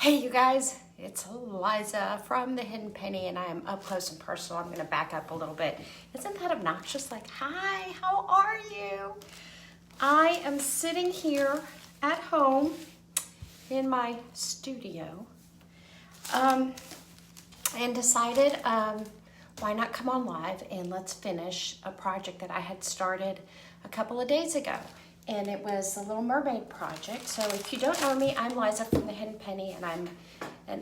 Hey you guys, it's Liza from The Hidden Penny and I am up close and personal. I'm gonna back up a little bit. Isn't that obnoxious? Like, hi, how are you? I am sitting here at home in my studio and decided why not come on live and let's finish a project that I had started a couple of days ago. And it was the Little Mermaid project. So if you don't know me, I'm Liza from The Hidden Penny, and I'm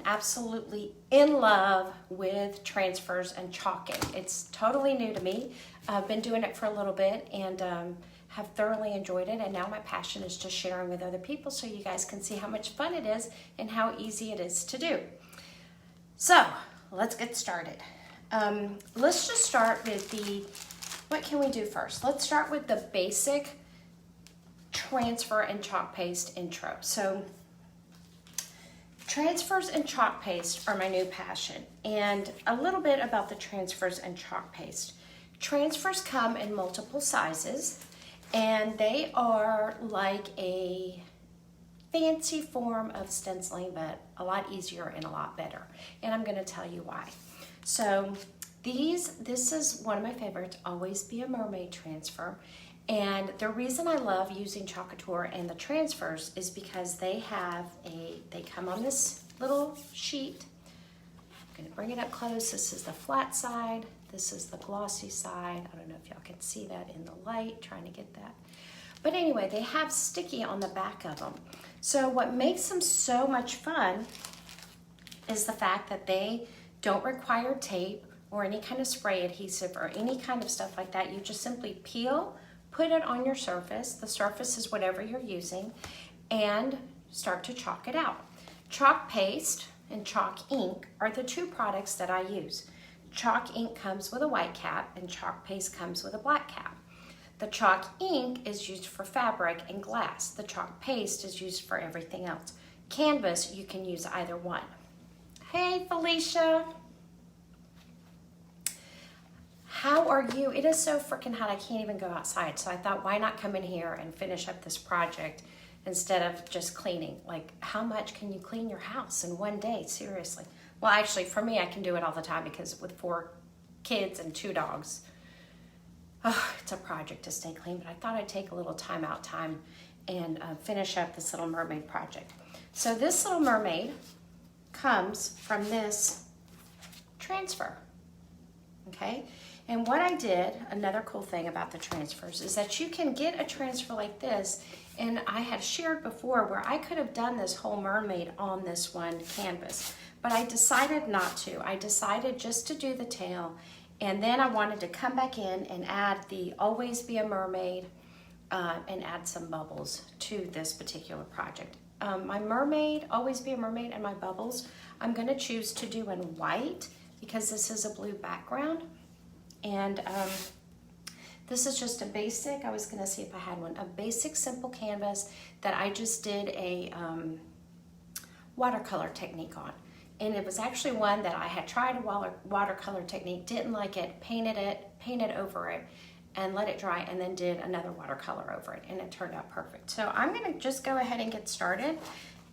absolutely in love with transfers and chalking. It's totally new to me. I've been doing it for a little bit and have thoroughly enjoyed it. And now my passion is just sharing with other people so you guys can see how much fun it is and how easy it is to do. So let's get started. Let's just start with what can we do first? Let's start with the basic transfer and chalk paste intro. So transfers and chalk paste are my new passion, and a little bit about the transfers and chalk paste. Transfers come in multiple sizes and they are like a fancy form of stenciling, but a lot easier and a lot better, and I'm going to tell you why. So this is one of my favorites, Always Be a Mermaid transfer. And the reason I love using Chalk Couture and the transfers is because they come on this little sheet. I'm gonna bring it up close. This is the flat side. This is the glossy side. I don't know if y'all can see that in the light, trying to get that. But anyway, they have sticky on the back of them. So what makes them so much fun is the fact that they don't require tape or any kind of spray adhesive or any kind of stuff like that. You just simply peel, put it on your surface. The surface is whatever you're using, and start to chalk it out. Chalk paste and chalk ink are the two products that I use. Chalk ink comes with a white cap and chalk paste comes with a black cap. The chalk ink is used for fabric and glass. The chalk paste is used for everything else. Canvas, you can use either one. Hey Felicia. How are you? It is so freaking hot, I can't even go outside. So I thought, why not come in here and finish up this project instead of just cleaning? Like, how much can you clean your house in one day? Seriously. Well, actually, for me, I can do it all the time because with 4 kids and 2 dogs, it's a project to stay clean. But I thought I'd take a little time and finish up this Little Mermaid project. So this Little Mermaid comes from this transfer, okay? And what I did, another cool thing about the transfers, is that you can get a transfer like this, and I had shared before where I could have done this whole mermaid on this one canvas, but I decided not to. I decided just to do the tail, and then I wanted to come back in and add the Always Be a Mermaid and add some bubbles to this particular project. My mermaid, Always Be a Mermaid, and my bubbles, I'm gonna choose to do in white because this is a blue background. And this is just a basic, I was gonna see if I had one, a basic simple canvas that I just did a watercolor technique on. And it was actually one that I had tried a watercolor technique, didn't like it, painted over it, and let it dry, and then did another watercolor over it, and it turned out perfect. So I'm gonna just go ahead and get started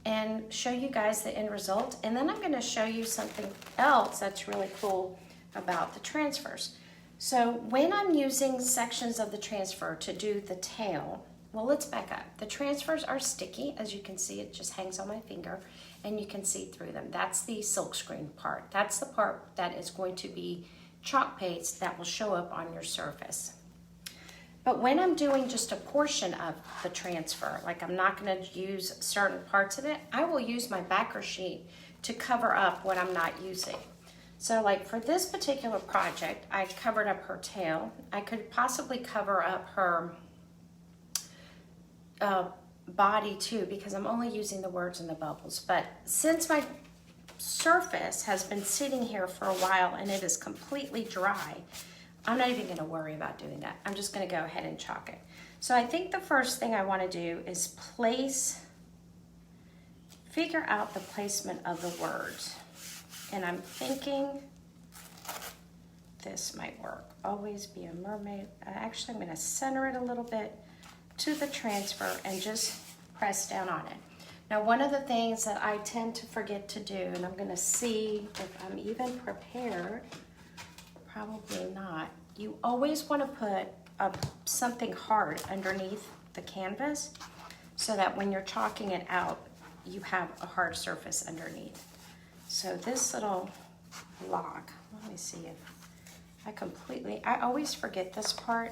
and show you guys the end result, and then I'm gonna show you something else that's really cool about the transfers. So when I'm using sections of the transfer to do the tail, well, let's back up. The transfers are sticky. As you can see, it just hangs on my finger and you can see through them. That's the silkscreen part. That's the part that is going to be chalk paste that will show up on your surface. But when I'm doing just a portion of the transfer, like I'm not gonna use certain parts of it, I will use my backer sheet to cover up what I'm not using. So like for this particular project, I covered up her tail. I could possibly cover up her body too because I'm only using the words and the bubbles. But since my surface has been sitting here for a while and it is completely dry, I'm not even gonna worry about doing that. I'm just gonna go ahead and chalk it. So I think the first thing I wanna do is figure out the placement of the words. And I'm thinking this might work. Always Be a Mermaid. Actually, I'm gonna center it a little bit to the transfer and just press down on it. Now, one of the things that I tend to forget to do, and I'm gonna see if I'm even prepared, probably not. You always wanna put something hard underneath the canvas so that when you're chalking it out, you have a hard surface underneath. So this little block, let me see if I always forget this part,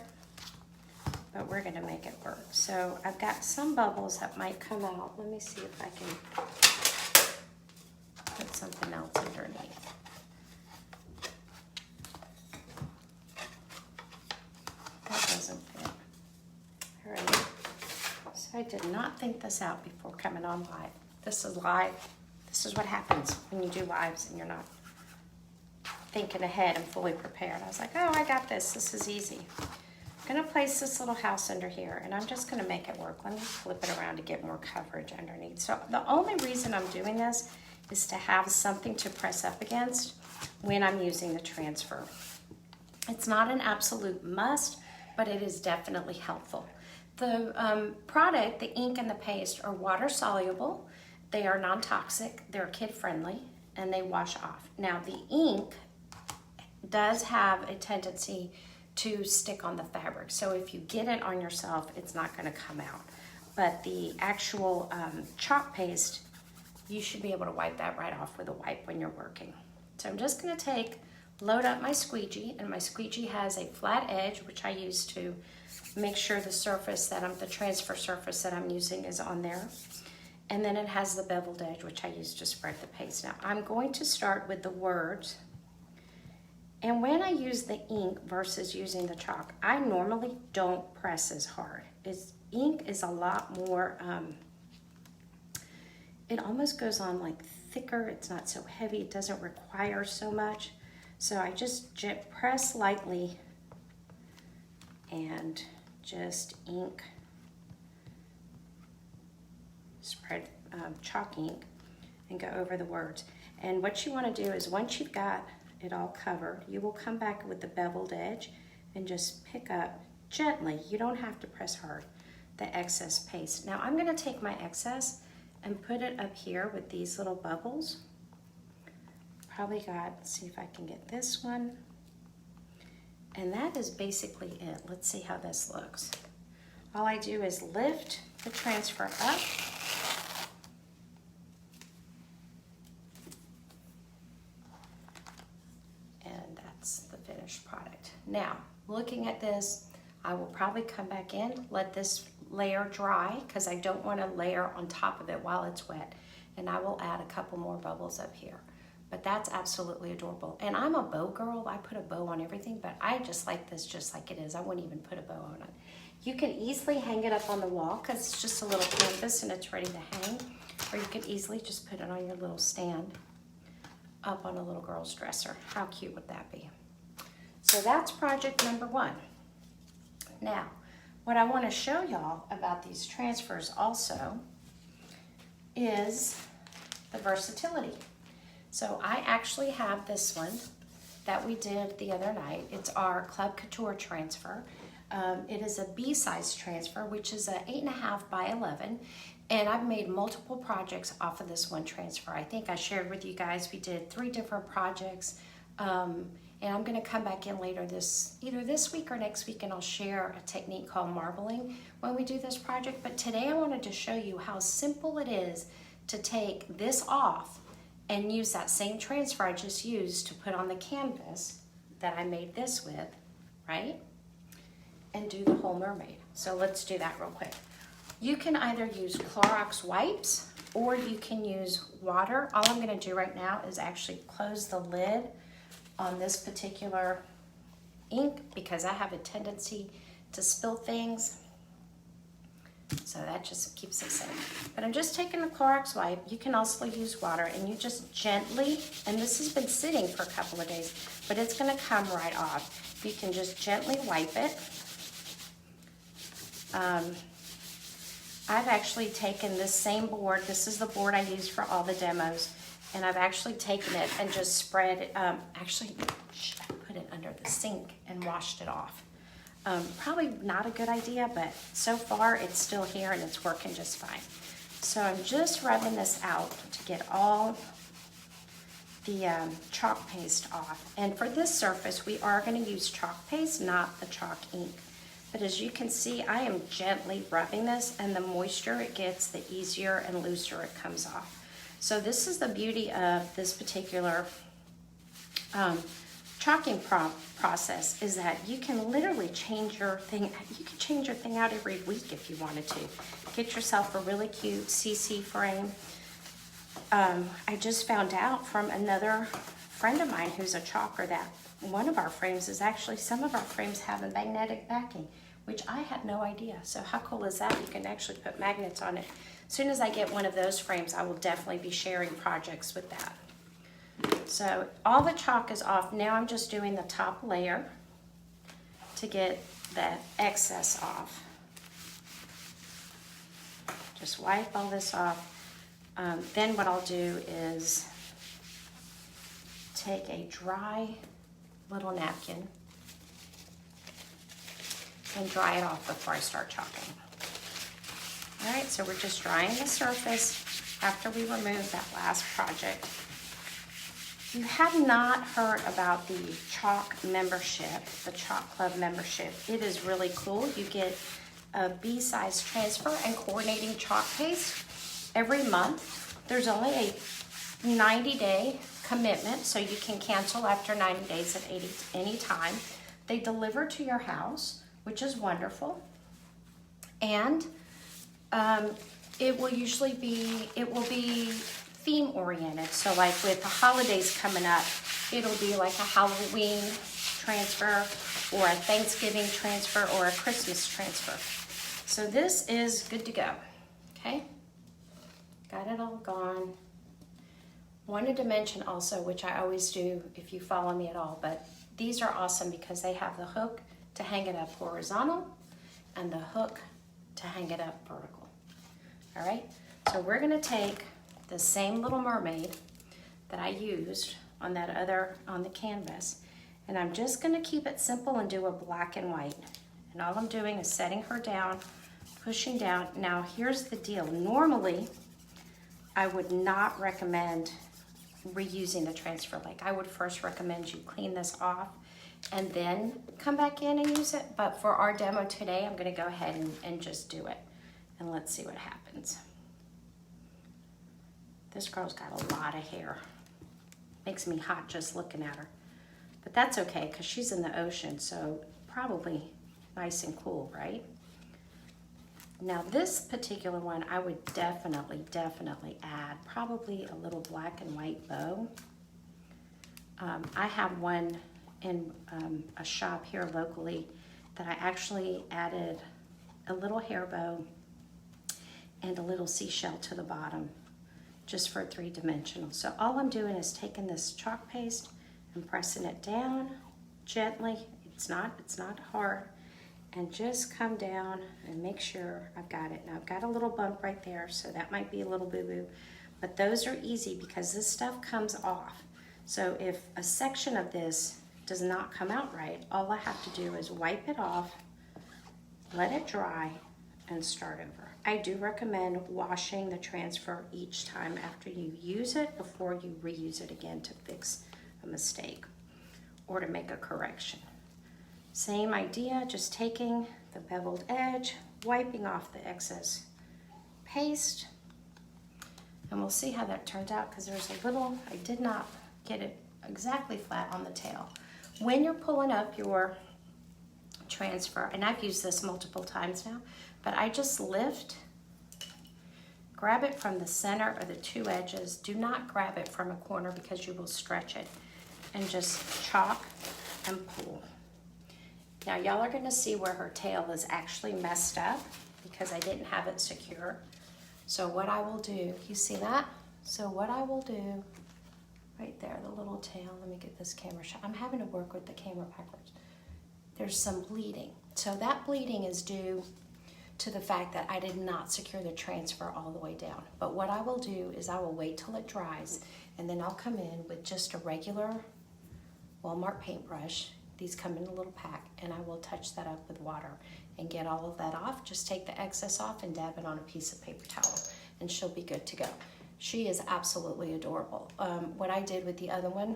but we're gonna make it work. So I've got some bubbles that might come out. Let me see if I can put something else underneath. That doesn't fit. All right. So I did not think this out before coming on live. This is live. This is what happens when you do lives and you're not thinking ahead and fully prepared. I was like, oh, I got this. This is easy. I'm gonna place this little house under here and I'm just gonna make it work. Let me flip it around to get more coverage underneath. So the only reason I'm doing this is to have something to press up against when I'm using the transfer. It's not an absolute must, but it is definitely helpful. The product, the ink and the paste, are water soluble. They are non-toxic, they're kid friendly, and they wash off. Now the ink does have a tendency to stick on the fabric. So if you get it on yourself, it's not gonna come out. But the actual chalk paste, you should be able to wipe that right off with a wipe when you're working. So I'm just gonna load up my squeegee, and my squeegee has a flat edge, which I use to make sure the surface the transfer surface that I'm using is on there. And then it has the beveled edge, which I use to spread the paste. Now I'm going to start with the words. And when I use the ink versus using the chalk, I normally don't press as hard. Ink is a lot more, it almost goes on like thicker. It's not so heavy. It doesn't require so much. So I just press lightly and just ink, spread chalk ink and go over the words. And what you want to do is once you've got it all covered, you will come back with the beveled edge and just pick up gently, you don't have to press hard, the excess paste. Now I'm going to take my excess and put it up here with these little bubbles. Probably let's see if I can get this one. And that is basically it. Let's see how this looks. All I do is lift the transfer up. And that's the finished product. Now, looking at this, I will probably come back in, let this layer dry because I don't want to layer on top of it while it's wet. And I will add a couple more bubbles up here. But that's absolutely adorable. And I'm a bow girl. I put a bow on everything, but I just like this just like it is. I wouldn't even put a bow on it. You can easily hang it up on the wall because it's just a little canvas and it's ready to hang. Or you could easily just put it on your little stand up on a little girl's dresser. How cute would that be? So that's project number one. Now, what I want to show y'all about these transfers also is the versatility. So I actually have this one that we did the other night. It's our Club Couture transfer. It is a B-size transfer, which is a 8.5 by 11. And I've made multiple projects off of this one transfer. I think I shared with you guys, we did 3 different projects. And I'm gonna come back in later either this week or next week, and I'll share a technique called marbling when we do this project. But today I wanted to show you how simple it is to take this off and use that same transfer I just used to put on the canvas that I made this with, right? And do the whole mermaid. So let's do that real quick. You can either use Clorox wipes or you can use water. All I'm gonna do right now is actually close the lid on this particular ink because I have a tendency to spill things. So that just keeps it safe. But I'm just taking a Clorox wipe. You can also use water and you just gently, and this has been sitting for a couple of days, but it's gonna come right off. You can just gently wipe it. I've actually taken this same board. This is the board I use for all the demos. And I've actually taken it and just spread it, actually I put it under the sink and washed it off. Probably not a good idea, but so far it's still here and it's working just fine. So I'm just rubbing this out to get all the chalk paste off. And for this surface, we are going to use chalk paste, not the chalk ink. But as you can see, I am gently rubbing this, and the moisture it gets, the easier and looser it comes off. So this is the beauty of this particular chalking process, is that you can literally change your thing. You can change your thing out every week if you wanted to. Get yourself a really cute CC frame. I just found out from another friend of mine who's a chalker that one of our frames is actually, some of our frames have a magnetic backing, which I had no idea. So how cool is that? You can actually put magnets on it. As soon as I get one of those frames, I will definitely be sharing projects with that. So all the chalk is off. Now I'm just doing the top layer to get the excess off. Just wipe all this off. Then what I'll do is take a dry little napkin and dry it off before I start chalking. All right, so we're just drying the surface after we remove that last project. You have not heard about the chalk membership, the chalk club membership. It is really cool. You get a B-size transfer and coordinating chalk paste every month. There's only a 90-day commitment, so you can cancel after 90 days at any time. They deliver to your house, which is wonderful. And it will be theme oriented. So like with the holidays coming up, it'll be like a Halloween transfer or a Thanksgiving transfer or a Christmas transfer. So this is good to go, okay? Got it all gone. Wanted to mention also, which I always do if you follow me at all, but these are awesome because they have the hook to hang it up horizontal and the hook to hang it up vertical. All right, so we're gonna take the same Little Mermaid that I used on the canvas, and I'm just gonna keep it simple and do a black and white. And all I'm doing is setting her down, pushing down. Now here's the deal. Normally, I would not recommend reusing the transfer lake. I would first recommend you clean this off and then come back in and use it. But for our demo today, I'm gonna go ahead and just do it. And let's see what happens. This girl's got a lot of hair. Makes me hot just looking at her. But that's okay, because she's in the ocean, so probably nice and cool, right? Now this particular one, I would definitely add probably a little black and white bow. I have one in a shop here locally that I actually added a little hair bow and a little seashell to the bottom, just for 3-dimensional. So all I'm doing is taking this chalk paste and pressing it down gently. It's not hard. And just come down and make sure I've got it. Now I've got a little bump right there, so that might be a little boo-boo. But those are easy because this stuff comes off. So if a section of this does not come out right, all I have to do is wipe it off, let it dry, and start over. I do recommend washing the transfer each time after you use it before you reuse it again to fix a mistake or to make a correction. Same idea, just taking the beveled edge, wiping off the excess paste, and we'll see how that turned out because there's a little, I did not get it exactly flat on the tail. When you're pulling up your transfer, and I've used this multiple times now, but I just lift, grab it from the center of the 2 edges. Do not grab it from a corner because you will stretch it, and just chalk and pull. Now y'all are gonna see where her tail is actually messed up because I didn't have it secure. So what I will do, you see that? So what I will do, right there, the little tail, let me get this camera shot. I'm having to work with the camera backwards. There's some bleeding. So that bleeding is due to the fact that I did not secure the transfer all the way down. But what I will do is I will wait till it dries, and then I'll come in with just a regular Walmart paintbrush. These come in a little pack, and I will touch that up with water and get all of that off. Just take the excess off and dab it on a piece of paper towel. and she'll be good to go. She is absolutely adorable. What I did with the other one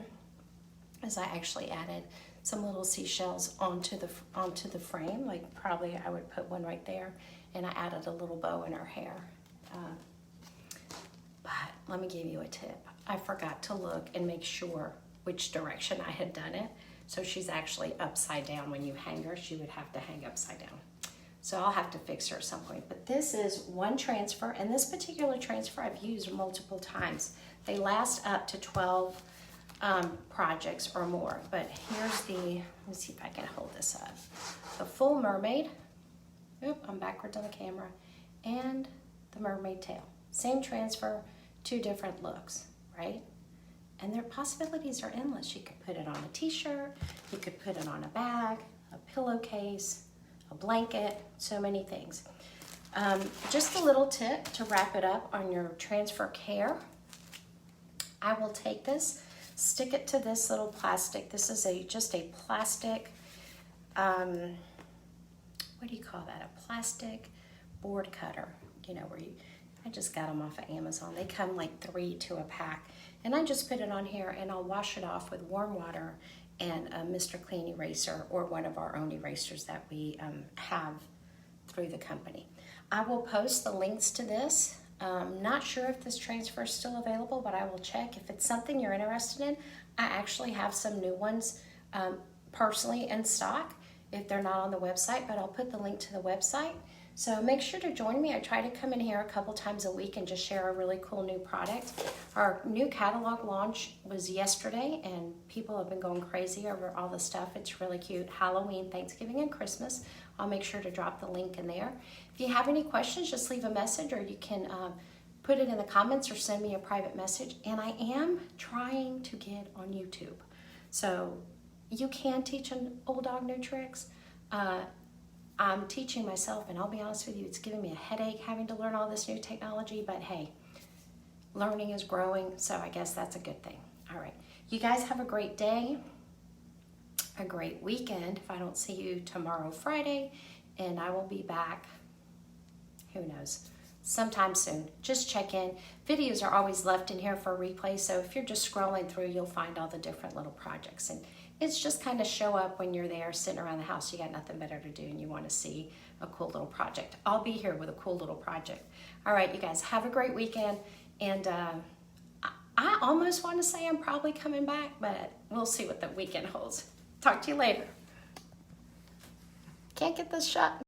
is I actually added some little seashells onto the frame. Like probably I would put one right there, and I added a little bow in her hair. But let me give you a tip. I forgot to look and make sure which direction I had done it. So she's actually upside down. When you hang her, she would have to hang upside down. So I'll have to fix her at some point. But this is one transfer, and this particular transfer I've used multiple times. They last up to 12 projects or more. But here's the, let me see if I can hold this up. The full mermaid. Oop, I'm backwards on the camera. And the mermaid tail. Same transfer, two different looks, right? And their possibilities are endless. You could put it on a t-shirt, you could put it on a bag, a pillowcase, a blanket, so many things. Just a little tip to wrap it up on your transfer care. I will take this, stick it to this little plastic. This is just a plastic, what do you call that? A plastic board cutter, you know, where I just got them off of Amazon. They come like 3 to a pack. And I just put it on here, and I'll wash it off with warm water and a Mr. Clean eraser, or one of our own erasers that we have through the company. I will post the links to this. Not sure if this transfer is still available, but I will check. If it's something you're interested in, I actually have some new ones personally in stock if they're not on the website, but I'll put the link to the website. So make sure to join me. I try to come in here a couple times a week and just share a really cool new product. Our new catalog launch was yesterday, and people have been going crazy over all the stuff. It's really cute. Halloween, Thanksgiving, and Christmas. I'll make sure to drop the link in there. If you have any questions, just leave a message, or you can put it in the comments or send me a private message. And I am trying to get on YouTube. So you can teach an old dog new tricks. I'm teaching myself, and I'll be honest with you, it's giving me a headache having to learn all this new technology, but hey, learning is growing, so I guess that's a good thing. All right, you guys have a great day, a great weekend. If I don't see you tomorrow, Friday, and I will be back, who knows, sometime soon. Just check in. Videos are always left in here for replay, so if you're just scrolling through, you'll find all the different little projects. And it's just kind of show up when you're there sitting around the house, you got nothing better to do and you want to see a cool little project. I'll be here with a cool little project. All right, you guys, have a great weekend. And I almost want to say I'm probably coming back, but we'll see what the weekend holds. Talk to you later. Can't get this shut.